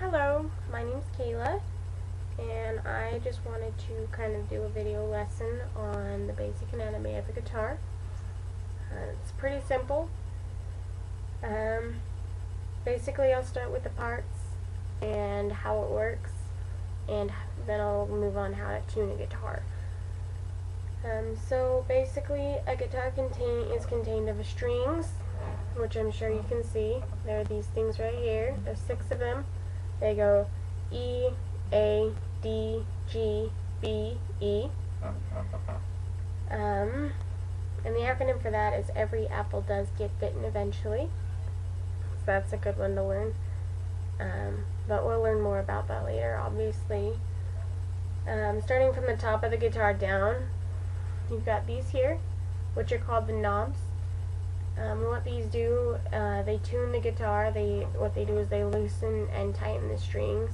Hello, my name's Kayla, and I just wanted to kind of do a video lesson on the basic anatomy of the guitar. It's pretty simple. Basically, I'll start with the parts and how it works, and then I'll move on how to tune a guitar. So basically, a guitar is contained of strings, which I'm sure you can see. There are these things right here. There's 6 of them. They go E, A, D, G, B, E. And the acronym for that is every apple does get bitten eventually. So that's a good one to learn. But we'll learn more about that later, obviously. Starting from the top of the guitar down, you've got these here, which are called the knobs. What these do, they tune the guitar. What they do is they loosen and tighten the strings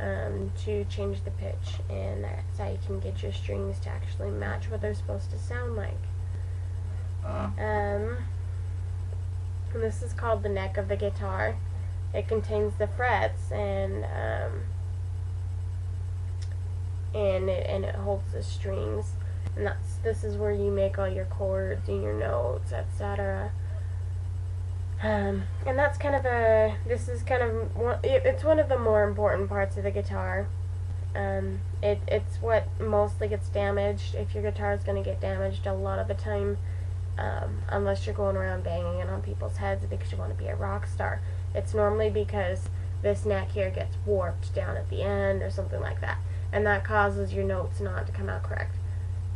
to change the pitch, and that's how you can get your strings to actually match what they're supposed to sound like. And this is called the neck of the guitar. It contains the frets, and it holds the strings. And this is where you make all your chords and your notes, etc. And that's kind of it's one of the more important parts of the guitar. It's what mostly gets damaged. If your guitar is going to get damaged a lot of the time, unless you're going around banging it on people's heads because you want to be a rock star, it's normally because this neck here gets warped down at the end or something like that, and that causes your notes not to come out correct.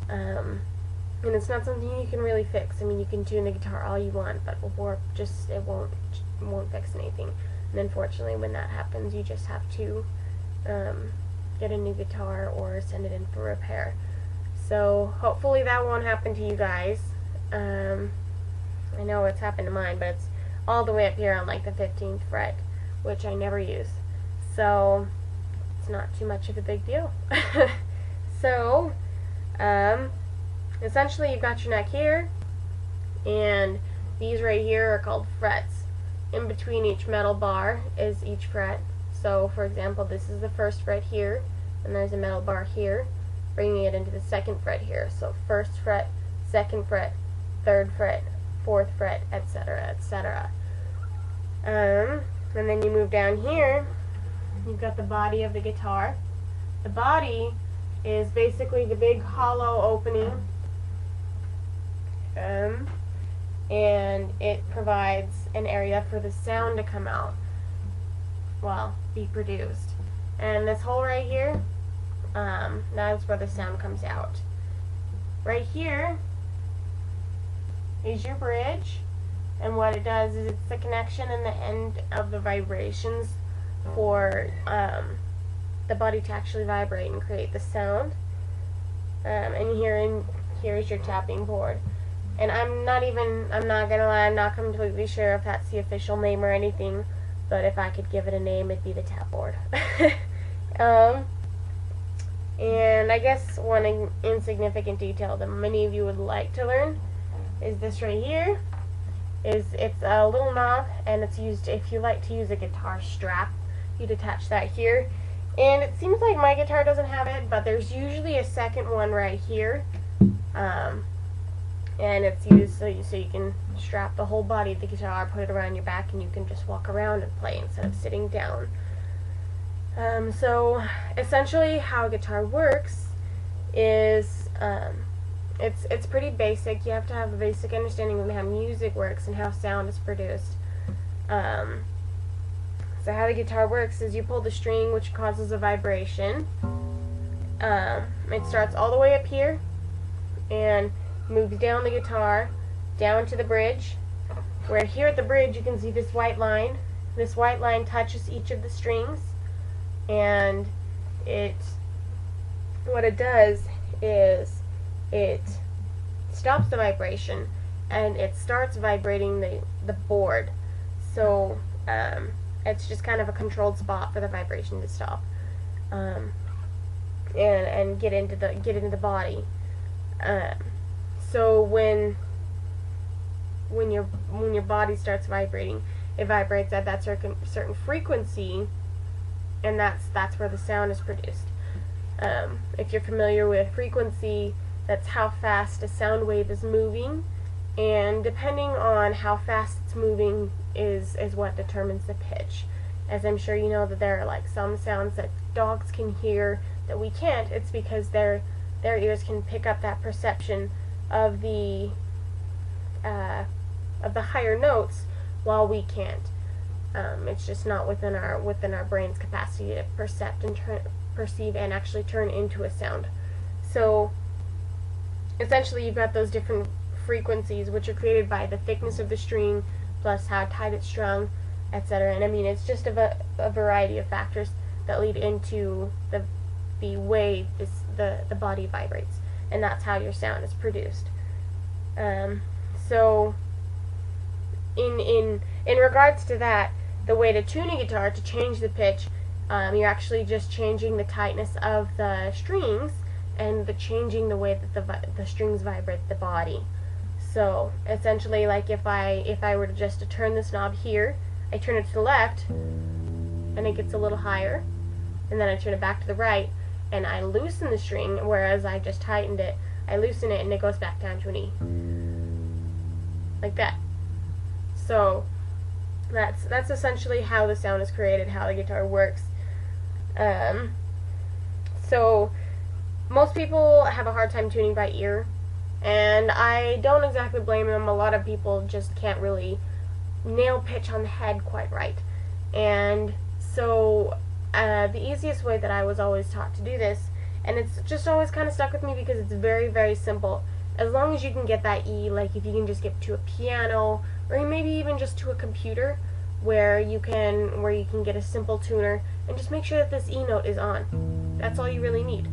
And it's not something you can really fix. I mean, you can tune the guitar all you want, but warp it won't fix anything. And unfortunately, when that happens, you just have to get a new guitar or send it in for repair. So hopefully that won't happen to you guys. I know it's happened to mine, but it's all the way up here on like the 15th fret, which I never use. So it's not too much of a big deal. So essentially you've got your neck here, and these right here are called frets. In between each metal bar is each fret. So for example, this is the 1st fret here, and there's a metal bar here, bringing it into the 2nd fret here. So 1st fret, 2nd fret, 3rd fret, 4th fret, etc., etc. And then you move down here, you've got the body of the guitar. The body is basically the big hollow opening, and it provides an area for the sound to come out, well, be produced. And this hole right here, that's where the sound comes out. Right here is your bridge, and what it does is it's the connection and the end of the vibrations for the body to actually vibrate and create the sound. And here's your tapping board. And I'm not gonna lie, I'm not completely sure if that's the official name or anything, but if I could give it a name, it'd be the tap board. And I guess one insignificant detail that many of you would like to learn is this right here. It's a little knob, and it's used if you like to use a guitar strap. You'd attach that here. And it seems like my guitar doesn't have it, but there's usually a second one right here. And it's used so you can strap the whole body of the guitar, put it around your back, and you can just walk around and play instead of sitting down. So essentially how a guitar works is it's pretty basic. You have to have a basic understanding of how music works and how sound is produced. So how the guitar works is you pull the string, which causes a vibration. It starts all the way up here and moves down the guitar down to the bridge, where here at the bridge you can see this white line. This white line touches each of the strings, and what it does is it stops the vibration, and it starts vibrating the board. So it's just kind of a controlled spot for the vibration to stop, and get into the body. So when your body starts vibrating, it vibrates at that certain frequency and that's where the sound is produced. If you're familiar with frequency, that's how fast a sound wave is moving, and depending on how fast it's moving is what determines the pitch. As I'm sure you know that there are like some sounds that dogs can hear that we can't. It's because their ears can pick up that perception of the higher notes while we can't. It's just not within our brain's capacity to perceive and actually turn into a sound. So essentially you've got those different frequencies which are created by the thickness of the string plus how tight it's strung, etc. And I mean, it's just a variety of factors that lead into the way the body vibrates, and that's how your sound is produced. So in regards to that, the way to tune a guitar to change the pitch, you're actually just changing the tightness of the strings and changing the way that the strings vibrate the body. So essentially, like if I were to just turn this knob here, I turn it to the left and it gets a little higher, and then I turn it back to the right and I loosen the string, whereas I just tightened it, I loosen it and it goes back down to an E, like that. So that's essentially how the sound is created, how the guitar works. So most people have a hard time tuning by ear, and I don't exactly blame them. A lot of people just can't really nail pitch on the head quite right. And so the easiest way that I was always taught to do this, and it's just always kind of stuck with me because it's very, very simple. As long as you can get that E, like if you can just get to a piano or maybe even just to a computer where you can get a simple tuner, and just make sure that this E note is on. That's all you really need.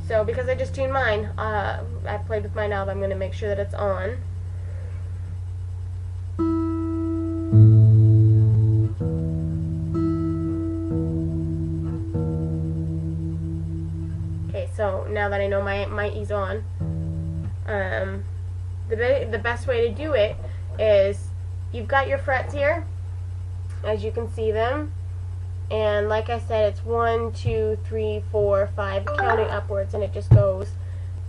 So because I just tuned mine, I played with my knob, I'm going to make sure that it's on. Okay, so now that I know my E's on, the best way to do it is, you've got your frets here, as you can see them, and like I said, it's 1, 2, 3, 4, 5, counting upwards, and it just goes.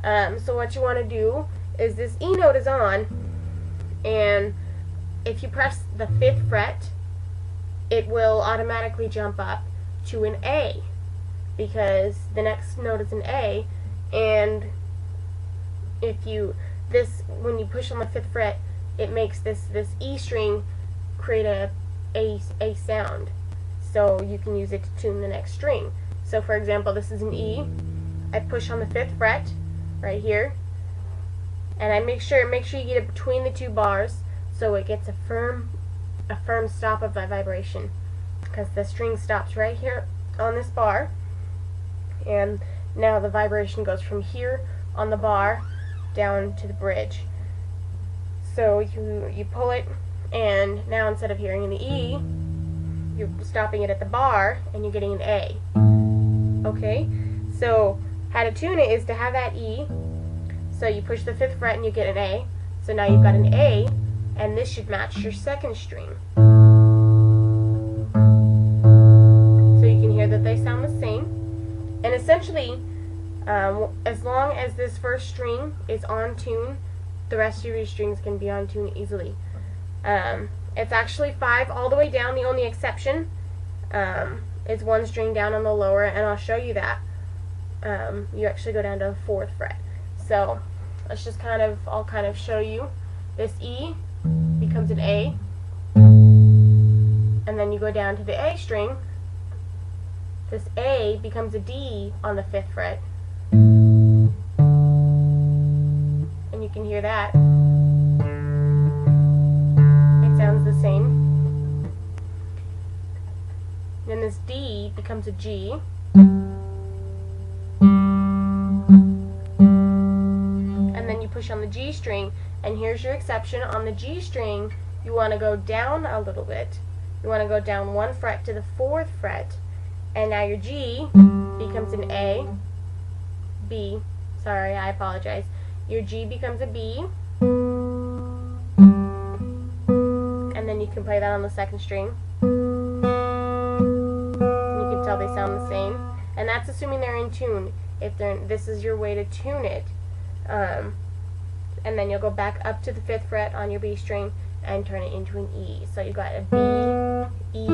So what you want to do is, this E note is on, and if you press the 5th fret, it will automatically jump up to an A, because the next note is an A, and when you push on the 5th fret, it makes this E string create a sound. So you can use it to tune the next string. So for example, this is an E. I push on the 5th fret right here, and I make sure you get it between the 2 bars so it gets a firm stop of that vibration, because the string stops right here on this bar, and now the vibration goes from here on the bar down to the bridge. So you pull it, and now instead of hearing an E, you're stopping it at the bar and you're getting an A. Okay? So how to tune it is to have that E. So you push the 5th fret and you get an A. So now you've got an A, and this should match your 2nd string. So you can hear that they sound the same. And essentially, as long as this 1st string is on tune, the rest of your strings can be on tune easily. It's actually 5 all the way down. The only exception is 1 string down on the lower, and I'll show you that. You actually go down to the 4th fret. So let's just I'll kind of show you. This E becomes an A, and then you go down to the A string. This A becomes a D on the 5th fret, and you can hear that. Sounds the same. Then this D becomes a G, and then you push on the G string, and here's your exception. On the G string, you want to go down a little bit. You want to go down 1 fret to the 4th fret, and now your G becomes an A, B, sorry, I apologize. Your G becomes a B, and then you can play that on the 2nd string. how they sound the same. And that's assuming they're in tune. If they're, this is your way to tune it. And then you'll go back up to the 5th fret on your B string and turn it into an E. So you've got a B, E,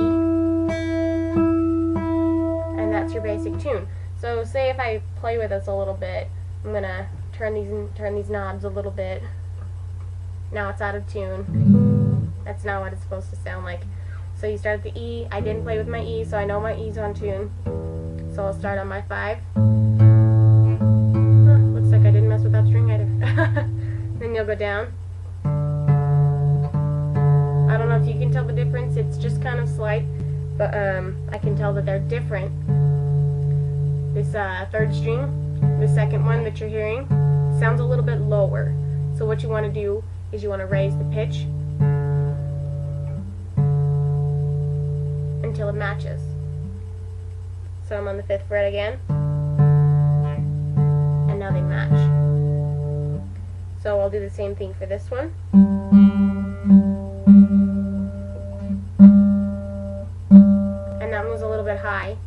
and that's your basic tune. So say if I play with this a little bit, I'm gonna turn these knobs a little bit. Now it's out of tune. That's not what it's supposed to sound like. So you start at the E. I didn't play with my E, so I know my E's on tune. So I'll start on my 5. Looks like I didn't mess with that string either. Then you'll go down. I don't know if you can tell the difference. It's just kind of slight, but I can tell that they're different. This 3rd string, the second one that you're hearing, sounds a little bit lower. So what you want to do is you want to raise the pitch until it matches. So I'm on the 5th fret again, and now they match. So I'll do the same thing for this one. And that one was a little bit high.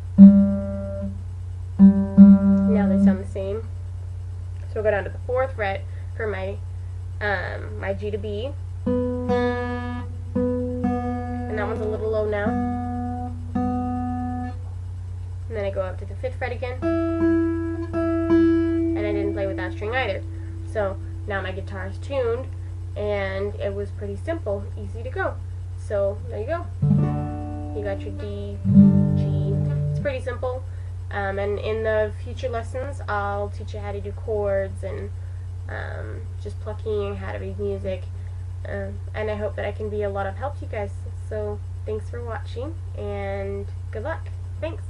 Now they sound the same. So we'll go down to the 4th fret for my my G to B. And that one's a little low now. And then I go up to the 5th fret again. And I didn't play with that string either. So now my guitar is tuned, and it was pretty simple, easy to go. So there you go. You got your D, G. It's pretty simple. And in the future lessons, I'll teach you how to do chords and just plucking, how to read music. And I hope that I can be a lot of help to you guys. So thanks for watching, and good luck. Thanks.